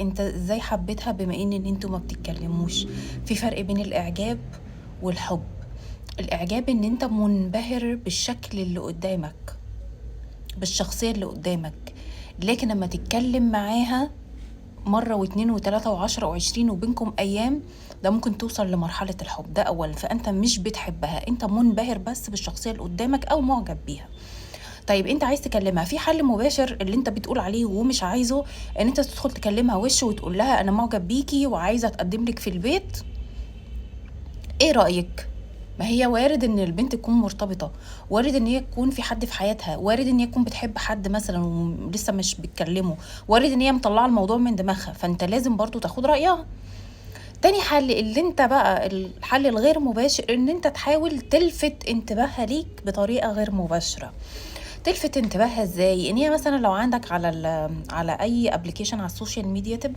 انت ازاي حبيتها بما ان انتوا ما بتتكلموش؟ في فرق بين الاعجاب والحب. الاعجاب ان انت منبهر بالشكل اللي قدامك، بالشخصية اللي قدامك، لكن لما تتكلم معاها مرة واتنين وتلاتة وعشرة وعشرين وبينكم أيام، ده ممكن توصل لمرحلة الحب. ده أولا، فأنت مش بتحبها، أنت منبهر بس بالشخصية اللي قدامك أو معجب بيها. طيب أنت عايز تكلمها في حل مباشر اللي أنت بتقول عليه ومش عايزه، إن أنت تدخل تكلمها وش وتقول لها أنا معجب بيكي وعايزة أتقدم لك في البيت. إيه رأيك؟ ما هي وارد ان البنت تكون مرتبطة، وارد ان هي تكون في حد في حياتها، وارد ان هي تكون بتحب حد مثلا ولسه مش بتكلمه، وارد ان هي مطلعة الموضوع من دماغها، فانت لازم برضو تاخد رأيها. تاني حل اللي انت بقى الحل الغير مباشر، ان انت تحاول تلفت انتباهها ليك بطريقة غير مباشرة. تلفت انتباهها ازاي؟ ان هي مثلا لو عندك على اي ابلكيشن على السوشيال ميديا، تبدأ